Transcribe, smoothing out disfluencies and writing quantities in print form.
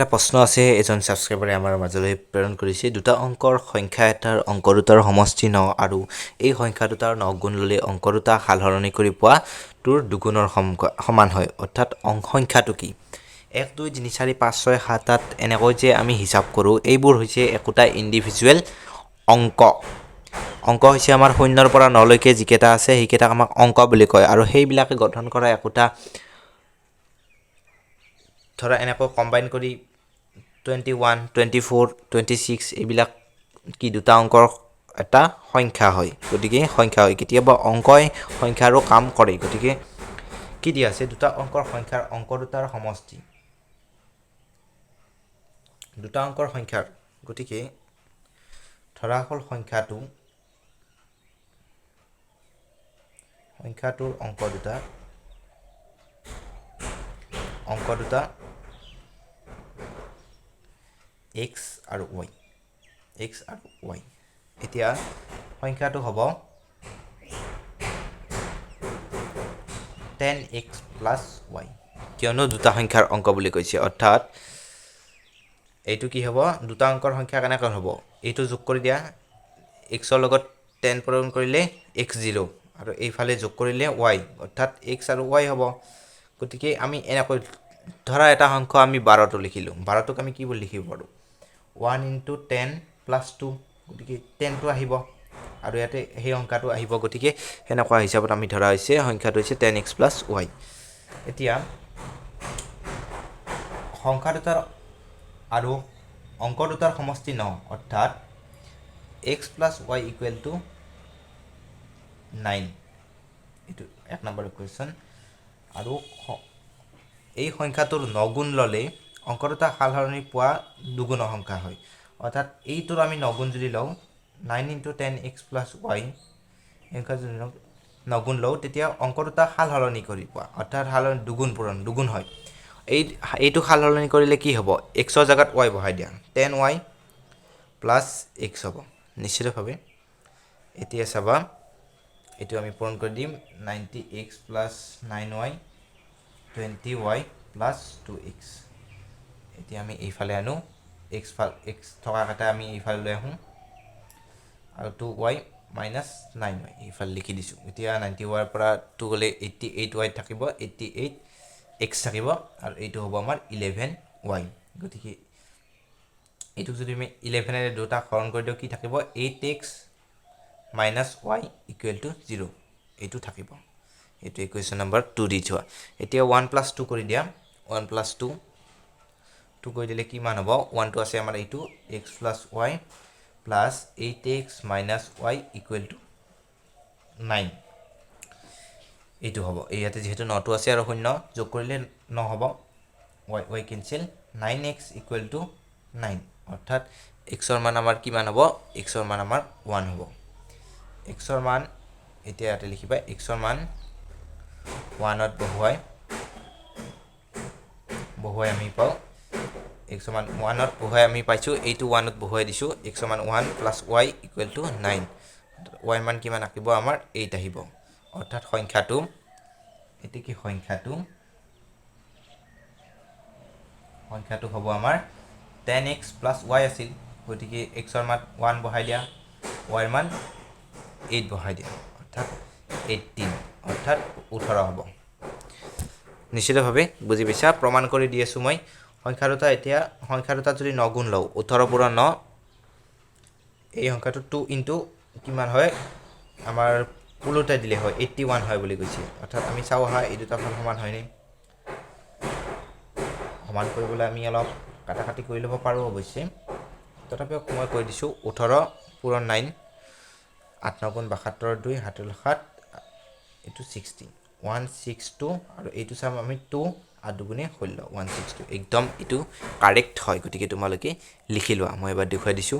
এটা প্ৰশ্ন আছে এজন ছাবস্ক্ৰাইবাৰে আমাৰ মাজলৈ প্ৰেৰণ কৰিছে দুটা অংকৰ সংখ্যা এটাৰ অংক দুটাৰ সমষ্টি 9 আৰু এই সংখ্যা দুটাৰ 9 গুণ ল'লে অংক দুটা সালসলনি কৰি পোৱা তোৰ দুগুণৰ সমান হয় অৰ্থাৎ সংখ্যাটো কি 1 2 3 4 5 6 7 8 এনেকৈ যে আমি হিচাপ কৰোঁ এইবোৰ হৈছে একোটা ইণ্ডিভিজুৱেল অংক অংক হৈছে আমাৰ 0 পৰা 9 লৈকে যিকেইটা আছে সেইকেইটাক আমাক অংক বুলি কয় আৰু সেইবিলাকে গঠন কৰা একোটা ধৰা এনেকৈ কম্বাইন কৰি 21 24 26 এইবিলাক কি দুটা অংকৰ এটা সংখ্যা হয় গতিকে সংখ্যা হয় কেতিয়াবা অংকই সংখ্যাৰো কাম কৰে গতিকে কি দিয়া আছে দুটা অংকৰ সংখ্যাৰ অংক দুটাৰ সমষ্টি দুটা অংকৰ সংখ্যাৰ গতিকে ধৰা হ'ল সংখ্যাটোৰ অংক দুটা x আৰু y এতিয়া সংখ্যাটো হ'ব 10x plus y কিয়নো দুটা সংখ্যাৰ অংক বুলি কৈছে অৰ্থাৎ এইটো কি হ'ব দুটা অংকৰ সংখ্যা কেনেকৈ হ'ব এইটো যোগ কৰি দিয়া x ৰ লগত 10 পূৰণ কৰিলে x0 আৰু এইফালে যোগ কৰিলে y অৰ্থাৎ x আৰু y হ'ব গতিকে আমি এনেকৈ ধৰা এটা সংখ্যা আমি 12টো লিখিলোঁ 12টোক আমি কি বুলি লিখিব পাৰোঁ 1 into 10 plus 2 গতিকে 10টো আহিব আৰু ইয়াতে সেই সংখ্যাটো আহিব গতিকে হেনেকুৱা হিচাপত আমি ধৰা হৈছে সংখ্যাটো হৈছে 10x plus y এতিয়া সংখ্যা দুটাৰ আৰু অংক দুটাৰ সমষ্টি 9 অৰ্থাৎ x plus y equal to 9 এইটো এক নম্বৰ ইকুৱেশ্যন আৰু এই সংখ্যাটোৰ 9 গুণ ল'লে অংক দুটা সালসলনি পোৱা দুগুণৰ সংখ্যা হয় অৰ্থাৎ এইটোৰ আমি 9 গুণ যদি লওঁ 9 into 10x plus y এনেকুৱা যদি 9 গুণ লওঁ তেতিয়া অংক দুটা সালসলনি কৰি পোৱা অৰ্থাৎ দুগুণ হয় এইটো সালসলনি কৰিলে কি হ'ব x ৰ জাগাত y বহাই দিয়া 10y plus x হ'ব নিশ্চিতভাৱে এতিয়া চাবা এইটো আমি পূৰণ কৰি দিম 90x plus 9y 20y plus 2x এতিয়া আমি এইফালে আনো x থকা কেইটা আমি এইফালে লৈ আহোঁ আৰু 2y minus 9y এইফালে লিখি দিছোঁ এতিয়া 90y পৰা 2 গ'লে 88y থাকিব 88x থাকিব আৰু এইটো হ'ব আমাৰ 11y গতিকে এইটোক যদি আমি 11 দুটা হৰণ কৰি দিওঁ কি থাকিব 8x minus y equal to 0 এইটো থাকিব এইটো ইকুৱেশ্যন নম্বৰ 2 দি থোৱা এতিয়া 1 plus 2 কৰি দিয়া 1 plus 2 কৰি দিলে কিমান হ'ব 1 টো আছে আমাৰ এইটো x plus y plus 8x minus y equal to 9 এইটো হ'ব ইয়াতে যেহেতু 9 টো আছে আৰু শূন্য যোগ কৰিলে 9 হ'ব y cancel 9x equal to 9 অৰ্থাৎ x ৰ মান আমাৰ কিমান হ'ব x ৰ মান আমাৰ 1 হ'ব x ৰ মান এতিয়া ইয়াতে লিখিবা x ৰ মান 1 ত বহুৱাই আমি পাওঁ x ৰ মান 1 ত বহুৱাই আমি পাইছোঁ এইটো 1 ত বহুৱাই দিছোঁ x ৰ মান 1 plus y equal to 9 y মান কিমান আহিব আমাৰ 8 আহিব অৰ্থাৎ সংখ্যাটো হ'ব আমাৰ 10x plus y আছিল গতিকে x ৰ মান 1 বহাই দিয়া y ৰ মান 8 বহাই দিয়া অৰ্থাৎ 18 অৰ্থাৎ 18 হ'ব নিশ্চিতভাৱে বুজি পাইছা প্ৰমাণ কৰি দি আছোঁ মই সংখ্যা দুটা যদি 9 গুণ লওঁ 18 পূৰণ 9 এই সংখ্যাটো 2 into কিমান হয় আমাৰ ওলোটাই দিলে হয় 81 হয় বুলি কৈছে অৰ্থাৎ আমি চাওঁ হা এই দুটা সমান হয়নে সমান কৰিবলৈ আমি অলপ কাটাকাটি কৰি ল'ব পাৰোঁ অৱশ্যে তথাপিও মই কৈ দিছোঁ 18 পূৰণ 9 8 9 গুণ 72 2 7 7 এইটো 60 162 আৰু এইটো চাম আমি 2 আৰু দুগুণে 16 162 একদম এইটো কাৰেক্ট হয় গতিকে তোমালোকে লিখি লোৱা মই এবাৰ দেখুৱাই দিছোঁ